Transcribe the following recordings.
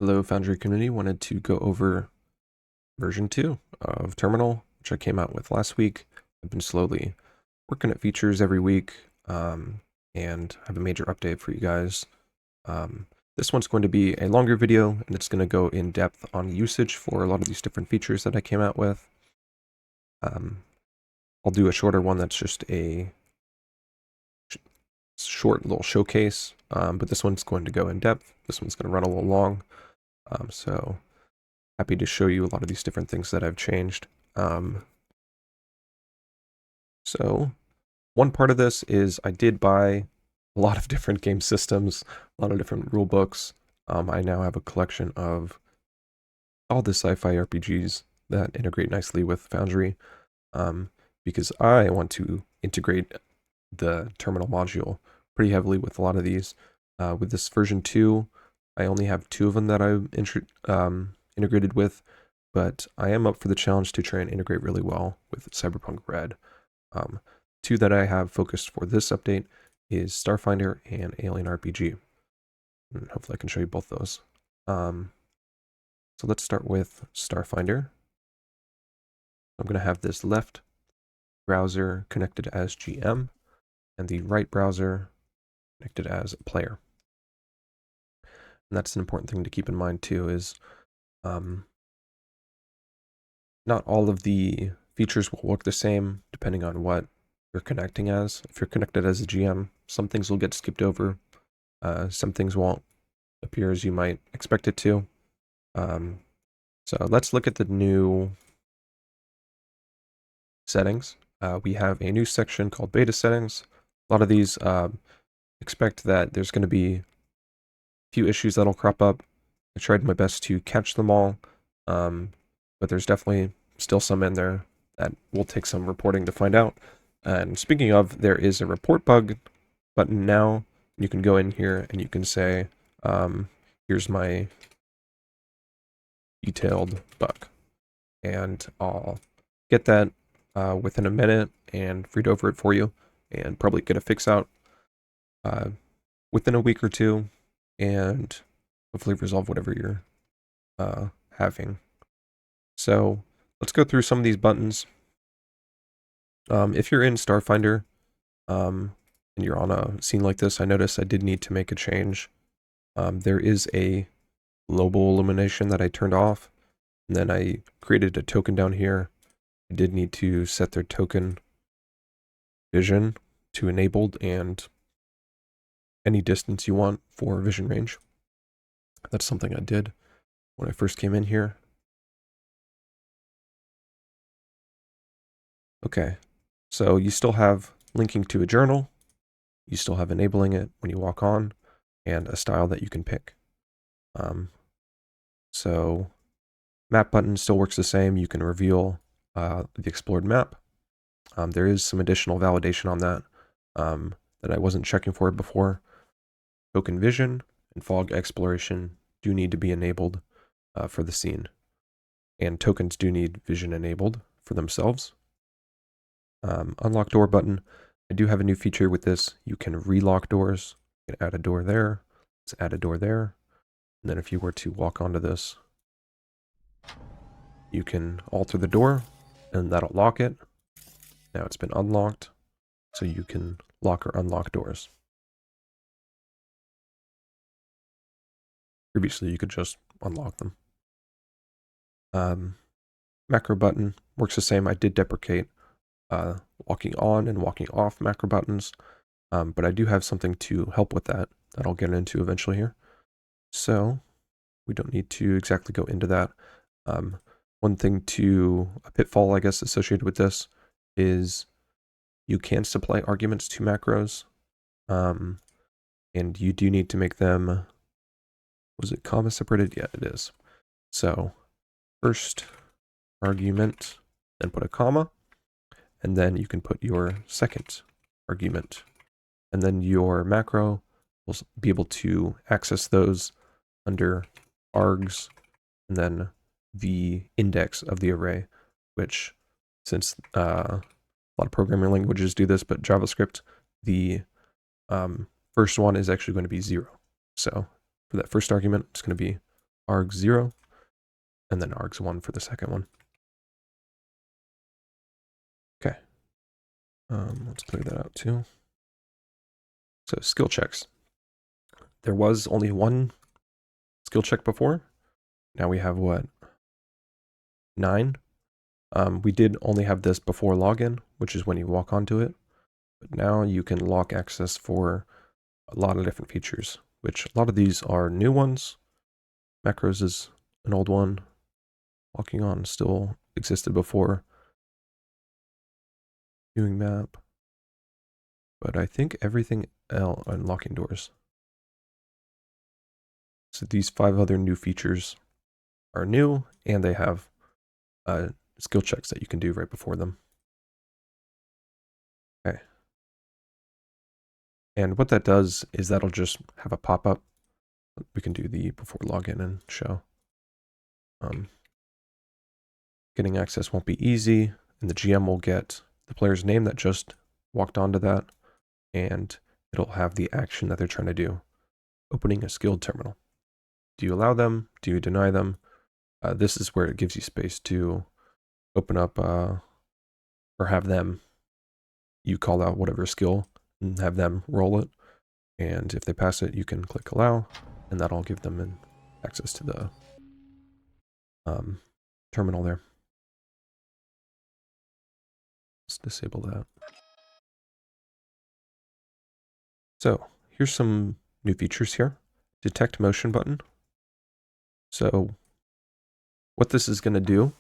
Hello, Foundry community. Wanted to go over version 2 of Terminal, which I came out with last week. I've been slowly working at features every week, and have a major update for you guys. This one's going to be a longer video, and it's going to go in depth on usage for a lot of these different features that I came out with. I'll do a shorter one that's just a short little showcase, but this one's going to go in depth. This one's going to run a little long, so happy to show you a lot of these different things that I've changed. So one part of this is I did buy a lot of different game systems, a lot of different rule books. I now have a collection of all the sci-fi RPGs that integrate nicely with Foundry, because I want to integrate the terminal module pretty heavily with a lot of these. With this version 2, I only have 2 of them that I'm integrated with, but I am up for the challenge to try and integrate really well with Cyberpunk Red. 2 that I have focused for this update is Starfinder and Alien RPG. And hopefully I can show you both those. So let's start with Starfinder. I'm going to have this left browser connected as GM and the right browser connected as a player. And that's an important thing to keep in mind too, is not all of the features will work the same depending on what you're connecting as. If you're connected as a GM, some things will get skipped over. Some things won't appear as you might expect it to. So let's look at the new settings. We have a new section called beta settings. A lot of these expect that there's going to be a few issues that'll crop up. I tried my best to catch them all, but there's definitely still some in there that will take some reporting to find out. And speaking of, there is a report bug button now. You can go in here and you can say, here's my detailed bug. And I'll get that within a minute and read over it for you and probably get a fix out within a week or two and hopefully resolve whatever you're having. So let's go through some of these buttons. If you're in Starfinder and you're on a scene like this, I noticed I did need to make a change. There is a global illumination that I turned off, and then I created a token down here. I did need to set their token vision to enabled and any distance you want for vision range. That's something I did when I first came in here. Okay, so you still have linking to a journal, you still have enabling it when you walk on, and a style that you can pick. So map button still works the same. You can reveal the explored map. There is some additional validation on that that I wasn't checking for before. Token vision and fog exploration do need to be enabled for the scene, and tokens do need vision enabled for themselves. Unlock door button. I do have a new feature with this. You can relock doors. You can add a door there. Let's add a door there. And then if you were to walk onto this, you can alter the door and that'll lock it. Now it's been unlocked, so you can lock or unlock doors. Previously, you could just unlock them. Macro button works the same. I did deprecate walking on and walking off macro buttons, but I do have something to help with that I'll get into eventually here. So we don't need to exactly go into that. One thing a pitfall, I guess, associated with this is you can supply arguments to macros, and you do need to make them, was it comma separated? Yeah, it is. So first argument, then put a comma, and then you can put your second argument, and then your macro will be able to access those under args, and then the index of the array, which, since a lot of programming languages do this, but JavaScript, the first one is actually going to be 0. So for that first argument, it's going to be args0, and then args1 for the second one. Okay. Let's clear that out too. So skill checks. There was only one skill check before. Now we have what? 9. We did only have this before login, which is when you walk onto it. But now you can lock access for a lot of different features, which a lot of these are new ones. Macros is an old one. Locking on still existed before. Viewing map. But I think everything else, unlocking doors. So these 5 other new features are new, and they have skill checks that you can do right before them. Okay. And what that does is that'll just have a pop-up. We can do the before login and show. Getting access won't be easy, and the GM will get the player's name that just walked onto that, and it'll have the action that they're trying to do. Opening a skilled terminal. Do you allow them? Do you deny them? This is where it gives you space to open up or have them, you call out whatever skill and have them roll it. And if they pass it, you can click allow, and that'll give them access to the terminal there. Let's disable that. So here's some new features here. Detect motion button. So what this is going to do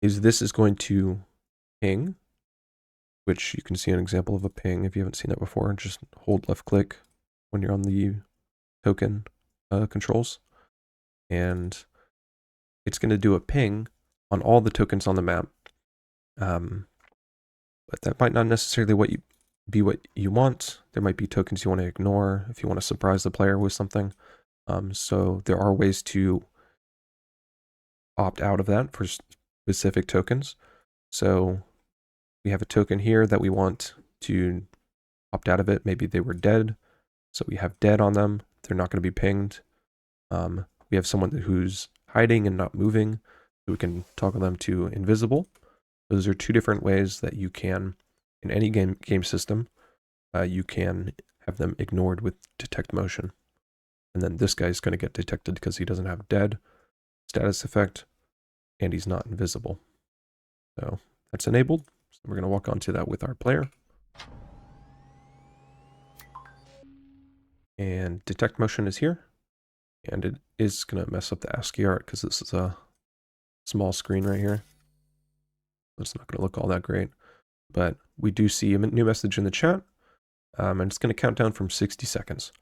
is this is going to ping, which you can see an example of a ping if you haven't seen it before. Just hold left click when you're on the token controls, and it's going to do a ping on all the tokens on the map. But that might not necessarily be what you want. There might be tokens you want to ignore if you want to surprise the player with something. So there are ways to opt out of that for specific tokens. So we have a token here that we want to opt out of it. Maybe they were dead. So we have dead on them. They're not going to be pinged. We have someone who's hiding and not moving. So we can toggle them to invisible. Those are 2 different ways that you can, in any game system, you can have them ignored with detect motion. And then this guy's going to get detected because he doesn't have dead status effect, and he's not invisible. So that's enabled. So we're going to walk onto that with our player. And detect motion is here. And it is going to mess up the ASCII art because this is a small screen right here. It's not going to look all that great. But we do see a new message in the chat. And it's going to count down from 60 seconds.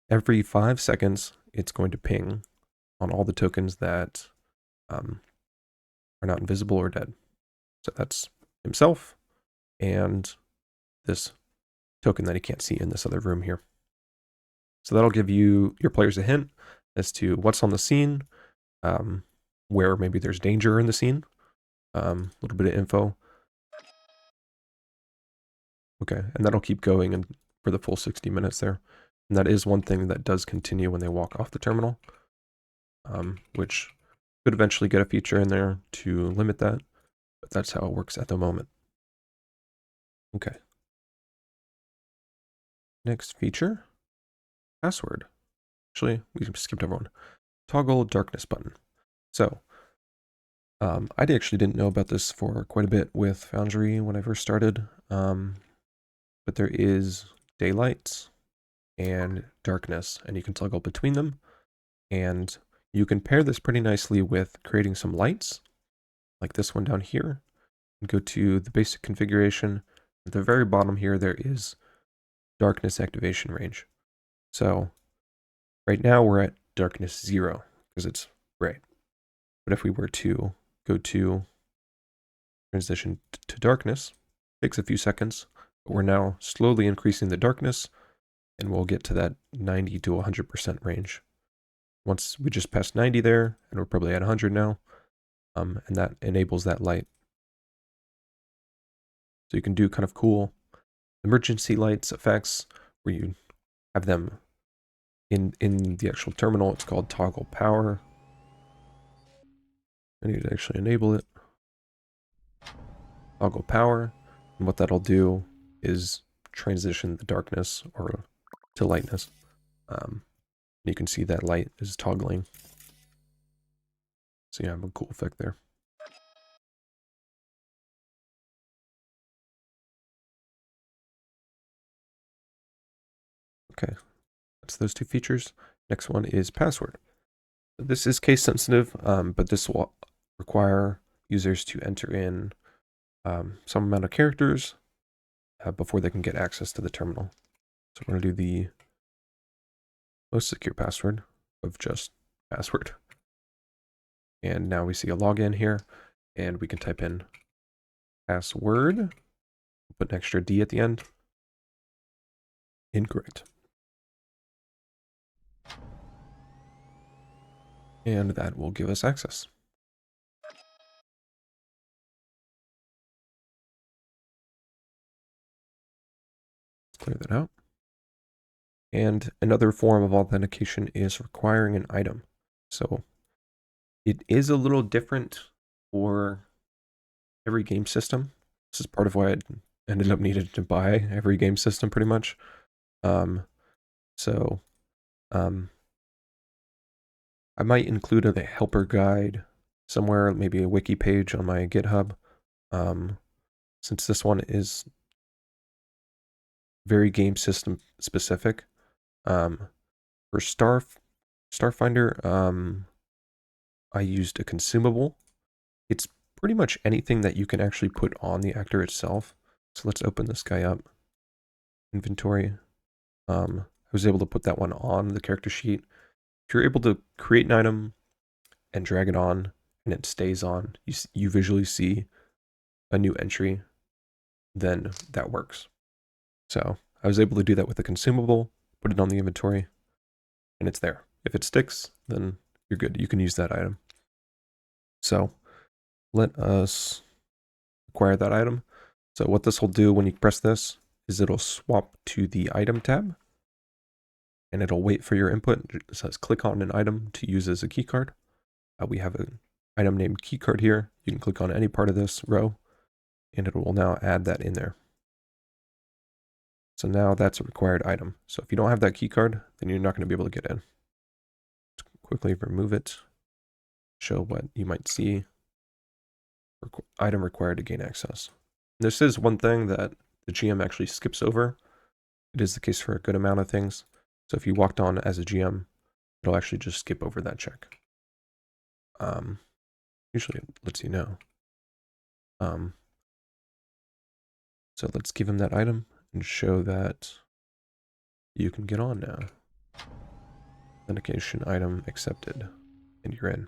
Every 5 seconds, it's going to ping on all the tokens that are not invisible or dead. So that's himself and this token that he can't see in this other room here. So that'll give your players a hint as to what's on the scene, where maybe there's danger in the scene, a little bit of info. Okay, and that'll keep going for the full 60 minutes there. And that is one thing that does continue when they walk off the terminal, which could eventually get a feature in there to limit that, but that's how it works at the moment. Okay. Next feature, password. Actually, we skipped over one. Toggle darkness button. So, I actually didn't know about this for quite a bit with Foundry when I first started, but there is daylight and darkness, and you can toggle between them, and you can pair this pretty nicely with creating some lights, like this one down here, and go to the basic configuration. At the very bottom here, there is darkness activation range. So right now we're at darkness 0 because it's gray. But if we were to go to transition to darkness, it takes a few seconds, but we're now slowly increasing the darkness, and we'll get to that 90 to 100% range. Once we just passed 90 there, and we're probably at 100 now, and that enables that light. So you can do kind of cool emergency lights effects where you have them in the actual terminal. It's called toggle power. I need to actually enable it. Toggle power, and what that'll do is transition the darkness or to lightness. You can see that light is toggling. So you have a cool effect there. Okay, that's those two features. Next one is password. This is case sensitive, but this will require users to enter in some amount of characters before they can get access to the terminal. So we're going to do the most secure password of just password. And now we see a login here, and we can type in password, put an extra D at the end. Incorrect. And that will give us access. Let's clear that out. And another form of authentication is requiring an item. So it is a little different for every game system. This is part of why I ended up needing to buy every game system pretty much. I might include a helper guide somewhere, maybe a wiki page on my GitHub. Since this one is very game system specific. For Starfinder, I used a consumable. It's pretty much anything that you can actually put on the actor itself. So let's open this guy up. Inventory. I was able to put that one on the character sheet. If you're able to create an item and drag it on and it stays on, you visually see a new entry, then that works. So I was able to do that with a consumable, put it on the inventory, and it's there. If it sticks, then you're good. You can use that item. So let us acquire that item. So what this will do when you press this is it'll swap to the item tab, and it'll wait for your input. It says click on an item to use as a keycard. We have an item named keycard here. You can click on any part of this row, and it will now add that in there. So now that's a required item. So if you don't have that keycard, then you're not going to be able to get in. Let's quickly remove it. Show what you might see. Item required to gain access. This is one thing that the GM actually skips over. It is the case for a good amount of things. So if you walked on as a GM, it'll actually just skip over that check. Usually it lets you know. So let's give him that item and show that you can get on now. Authentication item accepted, and you're in.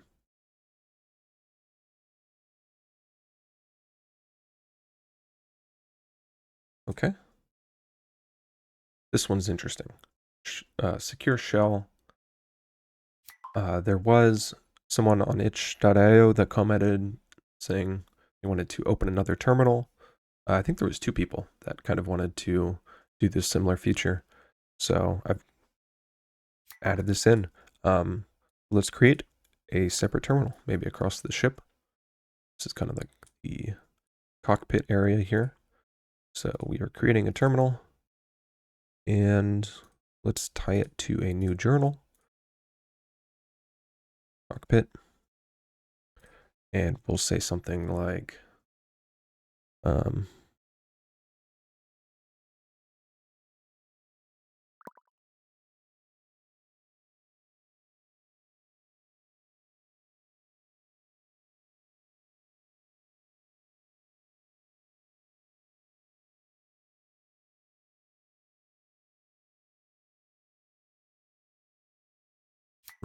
Okay. This one's interesting. Secure shell. There was someone on itch.io that commented saying they wanted to open another terminal. I think there was 2 people that kind of wanted to do this similar feature. So I've added this in. Let's create a separate terminal, maybe across the ship. This is kind of like the cockpit area here. So we are creating a terminal, and let's tie it to a new journal. Cockpit. And we'll say something like,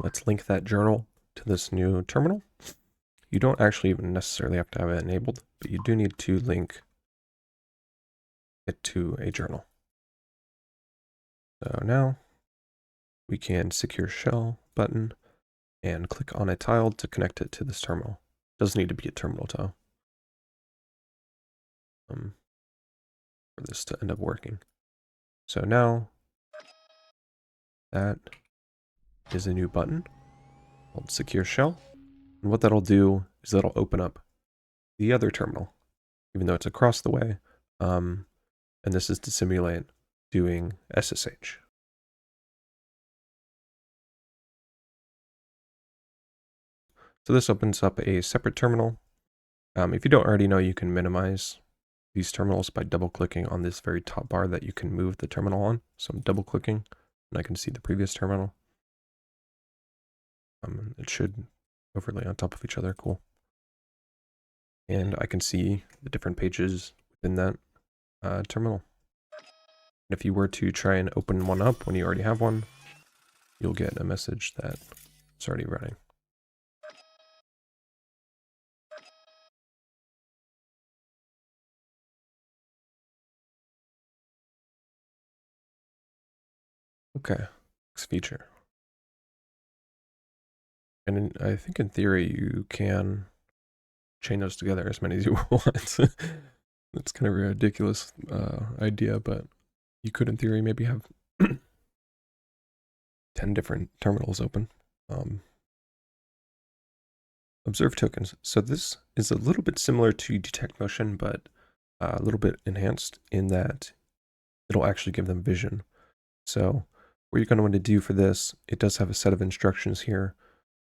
let's link that journal to this new terminal. You don't actually even necessarily have to have it enabled, but you do need to link it to a journal. So now we can secure shell button and click on a tile to connect it to this terminal. Doesn't need to be a terminal tile for this to end up working. So now that is a new button called secure shell. And what that'll do is that'll open up the other terminal, even though it's across the way. And this is to simulate doing SSH. So this opens up a separate terminal. If you don't already know, you can minimize these terminals by double-clicking on this very top bar that you can move the terminal on. So I'm double-clicking, and I can see the previous terminal. It should overlay on top of each other. Cool. And I can see the different pages within that terminal. And if you were to try and open one up when you already have one, you'll get a message that it's already running. Okay, next feature. And I think in theory you can chain those together as many as you want. That's kind of a ridiculous idea, but you could in theory maybe have 10 different terminals open. Observe tokens. So this is a little bit similar to detect motion, but a little bit enhanced in that it'll actually give them vision. So what you're going to want to do for this, it does have a set of instructions here.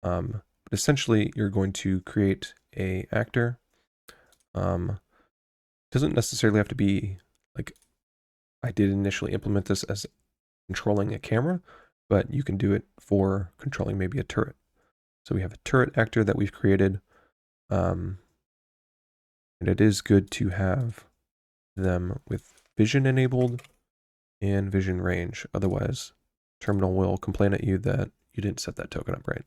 But essentially, you're going to create a actor. Doesn't necessarily have to be like I did initially implement this as controlling a camera, but you can do it for controlling maybe a turret. So we have a turret actor that we've created. And it is good to have them with vision enabled and vision range. Otherwise, terminal will complain at you that you didn't set that token up right.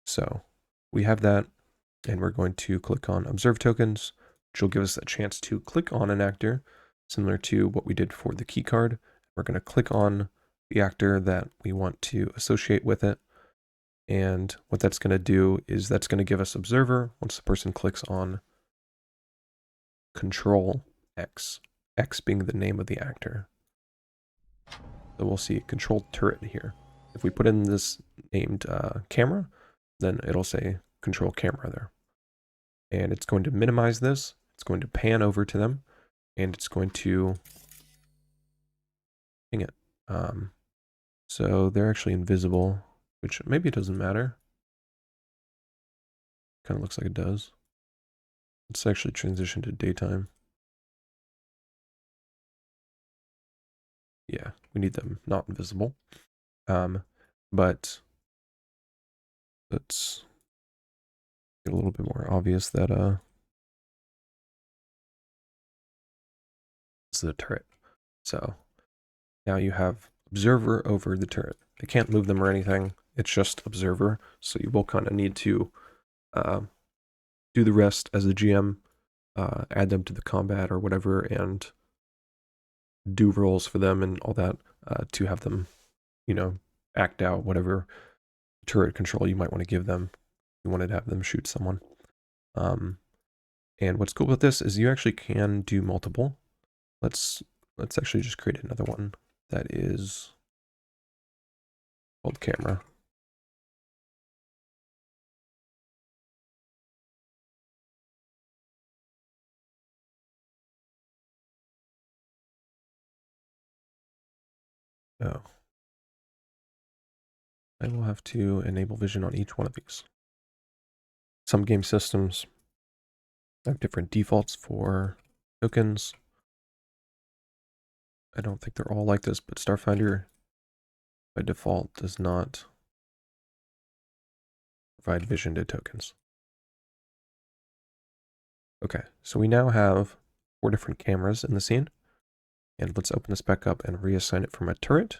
So we have that, and we're going to click on observe tokens, which will give us a chance to click on an actor, similar to what we did for the key card. We're going to click on the actor that we want to associate with it. And what that's going to do is that's going to give us observer once the person clicks on control X, X being the name of the actor. So we'll see control turret here. If we put in this named camera, then it'll say control camera there. And it's going to minimize this. It's going to pan over to them, and it's going to ping it. So they're actually invisible, which maybe it doesn't matter. Kind of looks like it does. Let's actually transition to daytime. Yeah, we need them not invisible. But let's get a little bit more obvious that it's the turret. So now you have observer over the turret. They can't move them or anything. It's just observer. So you will kind of need to do the rest as a GM, add them to the combat or whatever, and do roles for them and all that to have them, you know, act out whatever turret control you might want to give them. You wanted to have them shoot someone. And what's cool about this is you actually can do multiple. Let's actually just create another one that is called camera. Oh. I will have to enable vision on each one of these. Some game systems have different defaults for tokens. I don't think they're all like this, but Starfinder by default does not provide vision to tokens. Okay, so we now have 4 different cameras in the scene. And let's open this back up and reassign it from a turret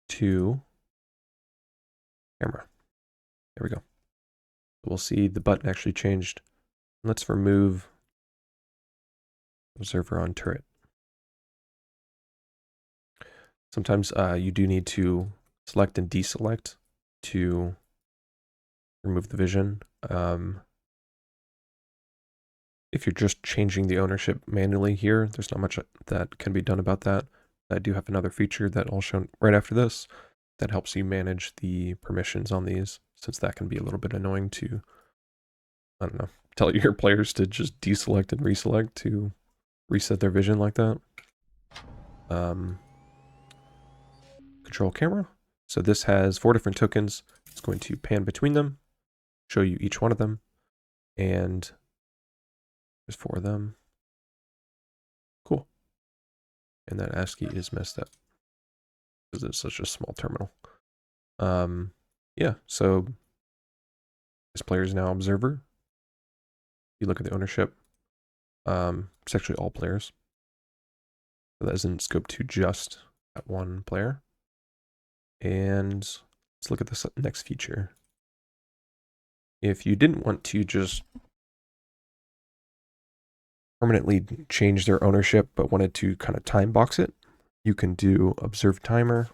to camera. There we go. We'll see the button actually changed. Let's remove observer on turret. Sometimes you do need to select and deselect to remove the vision. If you're just changing the ownership manually here, there's not much that can be done about that. I do have another feature that I'll show right after this that helps you manage the permissions on these, since that can be a little bit annoying to I don't know, tell your players to just deselect and reselect to reset their vision like that. Control camera. So this has 4 different tokens. It's going to pan between them, show you each one of them, and there's 4 of them. Cool. And that ASCII is messed up because it's such a small terminal. Yeah, so this player is now observer. You look at the ownership. It's actually all players. So that isn't scoped to just that one player. And let's look at this next feature. If you didn't want to just permanently change their ownership, but wanted to kind of time box it, you can do observe timer.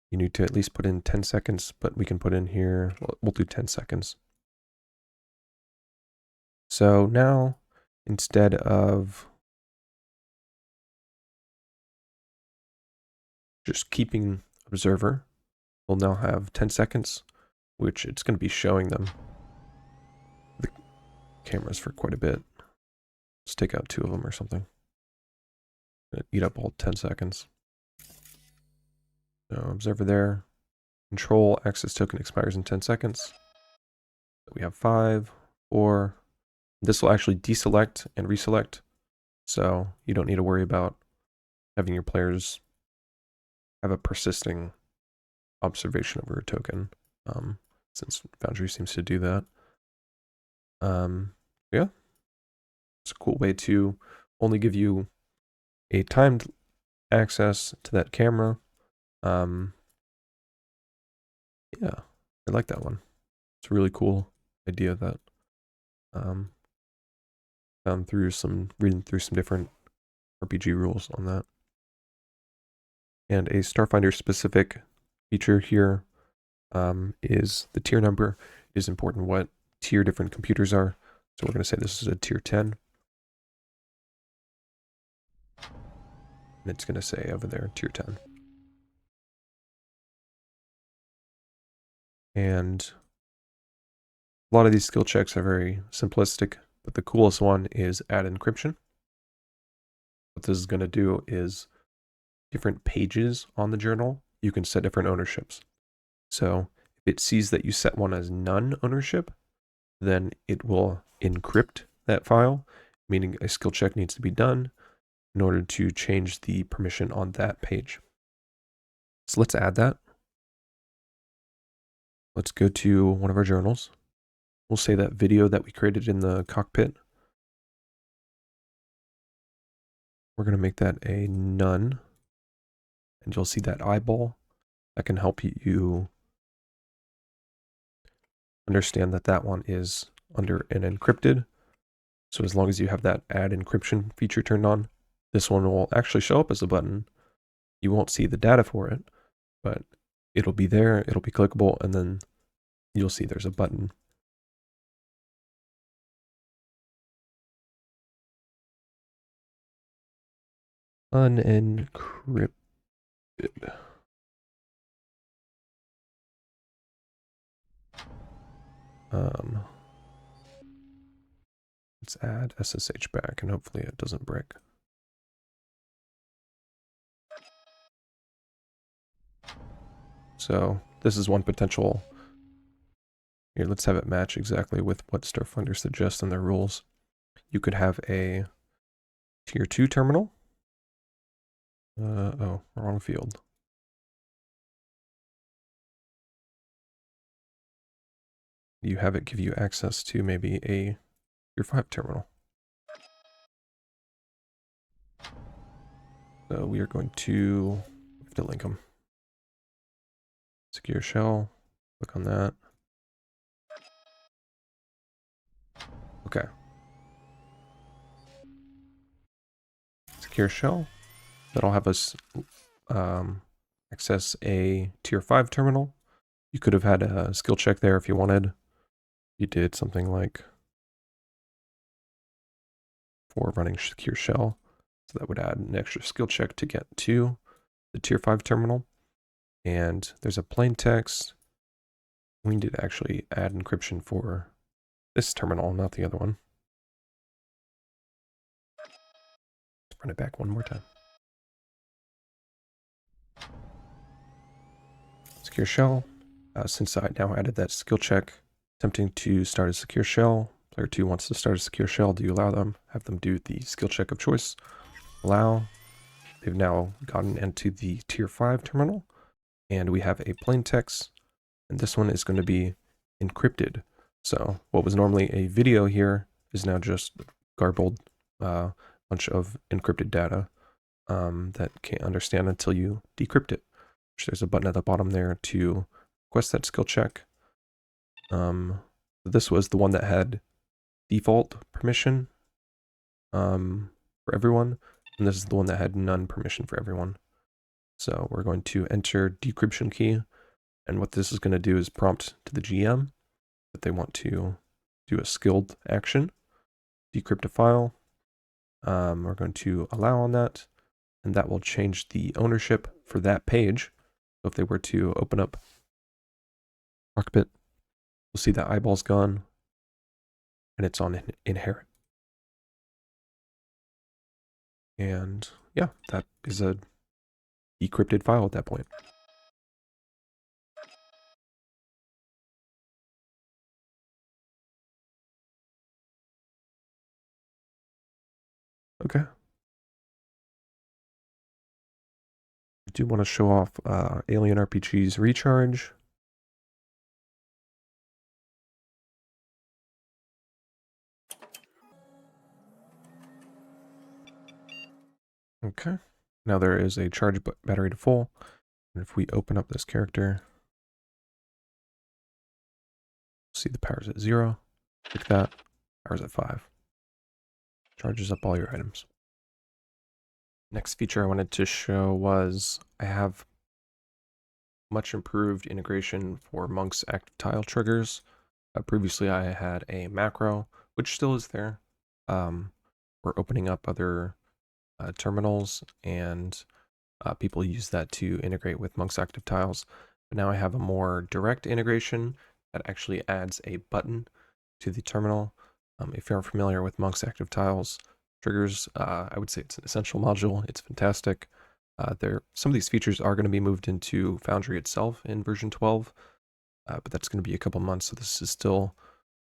You need to at least put in 10 seconds, but we can put in here, we'll do 10 seconds. So now, instead of just keeping observer, we'll now have 10 seconds, which it's going to be showing them the cameras for quite a bit. Let's take out 2 of them or something. Eat up all 10 seconds. So observer there. Control access token expires in 10 seconds. We have 5, 4. This will actually deselect and reselect. So you don't need to worry about having your players have a persisting observation over a token, since Foundry seems to do that. Yeah, it's a cool way to only give you a timed access to that camera. Yeah, I like that one. It's a really cool idea that found through reading through some different RPG rules on that. And a Starfinder specific feature here is the tier number. It is important what tier different computers are. So we're going to say this is a tier 10. And it's going to say over there, tier 10. And a lot of these skill checks are very simplistic, but the coolest one is add encryption. What this is going to do is different pages on the journal, you can set different ownerships. So if it sees that you set one as none ownership, then it will encrypt that file, meaning a skill check needs to be done in order to change the permission on that page. So let's add that. Let's go to one of our journals. We'll say that video that we created in the cockpit. We're going to make that a none. And you'll see that eyeball. That can help you understand that that one is under an encrypted. So as long as you have that add encryption feature turned on, this one will actually show up as a button. You won't see the data for it, but it'll be there, it'll be clickable, and then you'll see there's a button. Unencrypted. Let's add SSH back, and hopefully it doesn't break. So this is one potential. Here, let's have it match exactly with what Starfinder suggests in their rules. You could have a tier 2 terminal. Oh, wrong field. You have it give you access to maybe a tier 5 terminal. So we are going to have to link them. Secure shell, click on that. Okay. Secure shell. That'll have us access a tier 5 terminal. You could have had a skill check there if you wanted. You did something like for running secure shell. So that would add an extra skill check to get to the tier 5 terminal. And there's a plain text. We need to actually add encryption for This terminal, not the other one. Let's run it back one more time. Secure shell. Since I now added that skill check, attempting to start a secure shell. Player 2 wants to start a secure shell. Do you allow them? Have them do the skill check of choice. Allow. They've now gotten into the tier 5 terminal. And we have a plain text. And this one is going to be encrypted. So what was normally a video here is now just garbled bunch of encrypted data that can't understand until you decrypt it. There's a button at the bottom there to request that skill check. This was the one that had default permission for everyone, and this is the one that had none permission for everyone. So we're going to enter decryption key, and what this is going to do is prompt to the GM that they want to do a skilled action, decrypt a file. We're going to allow on that, and that will change the ownership for that page. So if they were to open up Cockpit, you'll see that eyeball's gone, and it's on inherit. And yeah, that is a decrypted file at that point. Okay. I do want to show off Alien RPG's recharge. Okay. Now there is a charge battery to full. And if we open up this character, see the power's at 0. Click that. Power's at 5. Charges up all your items. Next feature I wanted to show was I have much improved integration for Monk's active tile triggers. Previously I had a macro, which still is there. We're opening up other terminals, and people use that to integrate with Monk's active tiles. But now I have a more direct integration that actually adds a button to the terminal. If you're familiar with Monk's active tiles triggers, I would say it's an essential module. It's fantastic. Some of these features are going to be moved into Foundry itself in version 12, but that's going to be a couple months, so this is still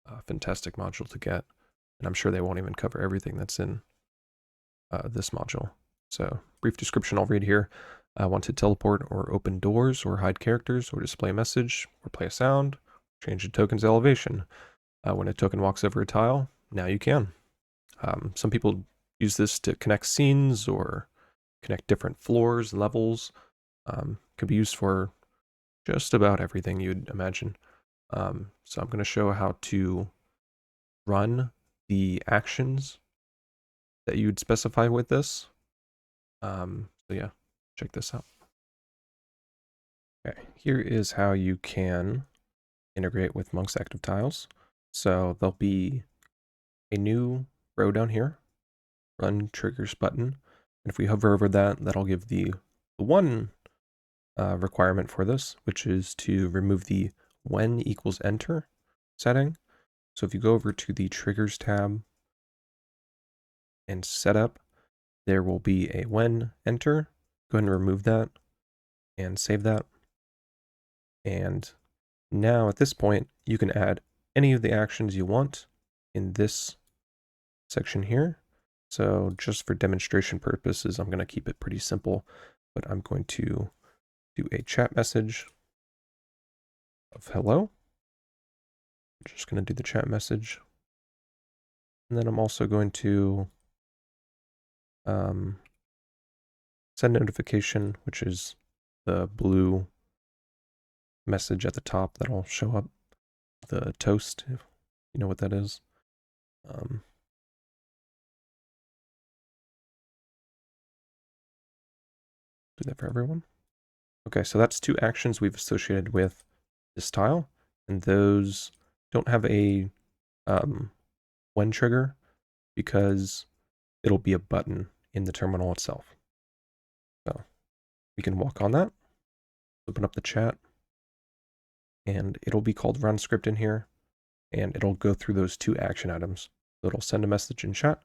a fantastic module to get, and I'm sure they won't even cover everything that's in this module. So, brief description I'll read here. I want to teleport or open doors or hide characters or display a message or play a sound, change a token's elevation. When a token walks over a tile, now you can. Some people use this to connect scenes or connect different floors, levels. Could be used for just about everything you'd imagine. So I'm going to show how to run the actions that you'd specify with this. So yeah, check this out. Okay, here is how you can integrate with Monk's active tiles. So there'll be a new row down here, run triggers button. And if we hover over that, that'll give the one requirement for this, which is to remove the when equals enter setting. So if you go over to the triggers tab and setup, there will be a when enter. Go ahead and remove that and save that. And now at this point, you can add any of the actions you want in this section here. So just for demonstration purposes, I'm going to keep it pretty simple, but I'm going to do a chat message of hello. I'm just going to do the chat message. And then I'm also going to send notification, which is the blue message at the top that'll show up, the toast, if you know what that is. Do that for everyone. Okay, so that's 2 actions we've associated with this tile, and those don't have a when trigger because it'll be a button in the terminal itself. So we can walk on that, open up the chat, and it'll be called run script in here. and it'll go through those 2 action items. So it'll send a message in chat,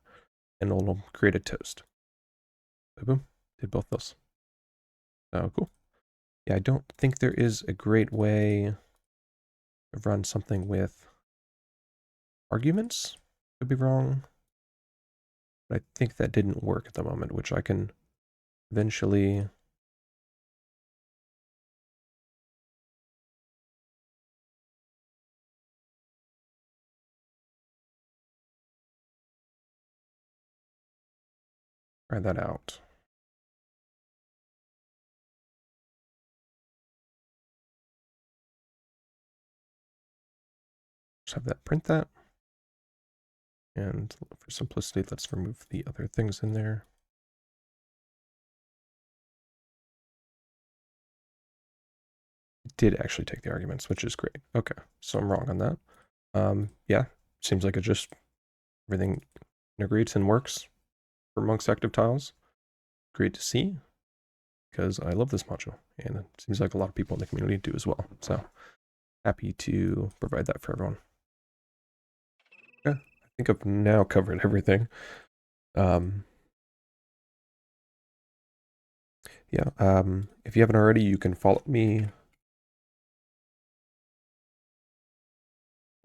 and it'll create a toast. So boom, did both those. So cool. Yeah, I don't think there is a great way to run something with arguments. Could be wrong. But I think that didn't work at the moment, which I can eventually... try that out. Just have that print that. And for simplicity, let's remove the other things in there. It did actually take the arguments, which is great. Okay, so I'm wrong on that. Yeah, seems like it just, everything integrates and works for Monk's active tiles. Great to see, because I love this module, and it seems like a lot of people in the community do as well. So happy to provide that for everyone. Yeah, I think I've now covered everything. If you haven't already, you can follow me.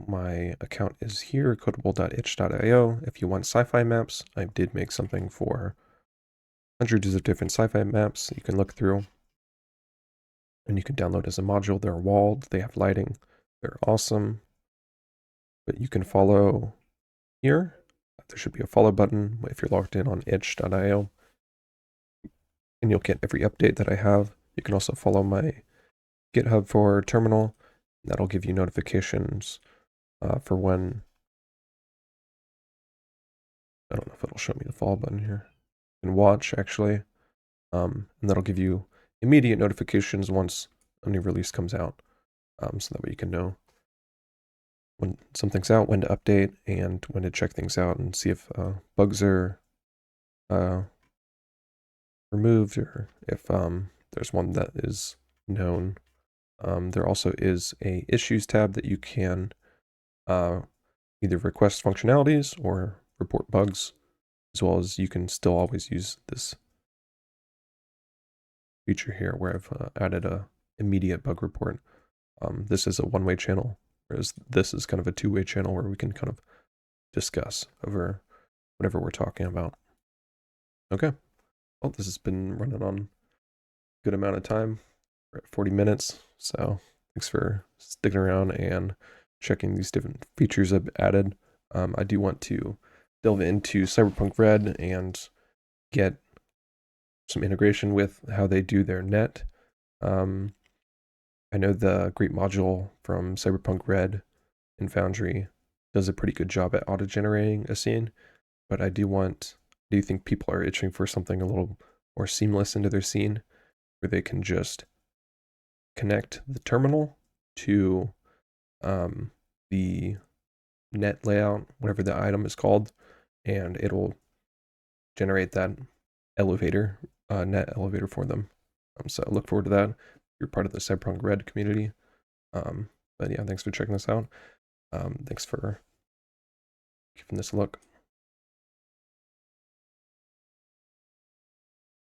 My account is here, codable.itch.io. If you want sci-fi maps, I did make something for hundreds of different sci-fi maps you can look through. And you can download as a module. They're walled, they have lighting, they're awesome. But you can follow here. There should be a follow button if you're logged in on itch.io. And you'll get every update that I have. You can also follow my GitHub for terminal. That'll give you notifications for when... I don't know if it'll show me the follow button here. You can watch, actually. And that'll give you immediate notifications once a new release comes out. So that way you can know when something's out, when to update, and when to check things out and see if bugs are removed, or if there's one that is known. There also is a issues tab that you can either request functionalities or report bugs, as well as you can still always use this feature here where I've added a immediate bug report. This is a one-way channel, whereas this is kind of a two-way channel where we can kind of discuss over whatever we're talking about. Okay. Well, this has been running on a good amount of time. We're at 40 minutes, so thanks for sticking around and checking these different features I've added. I do want to delve into Cyberpunk Red and get some integration with how they do their net. I know the Great module from Cyberpunk Red in Foundry does a pretty good job at auto-generating a scene, but I do think people are itching for something a little more seamless into their scene, where they can just connect the terminal to the net layout, whatever the item is called, and it'll generate that elevator, net elevator for them. So I look forward to that. You're part of the Cyberpunk Red community. But yeah, thanks for checking this out. Thanks for giving this a look.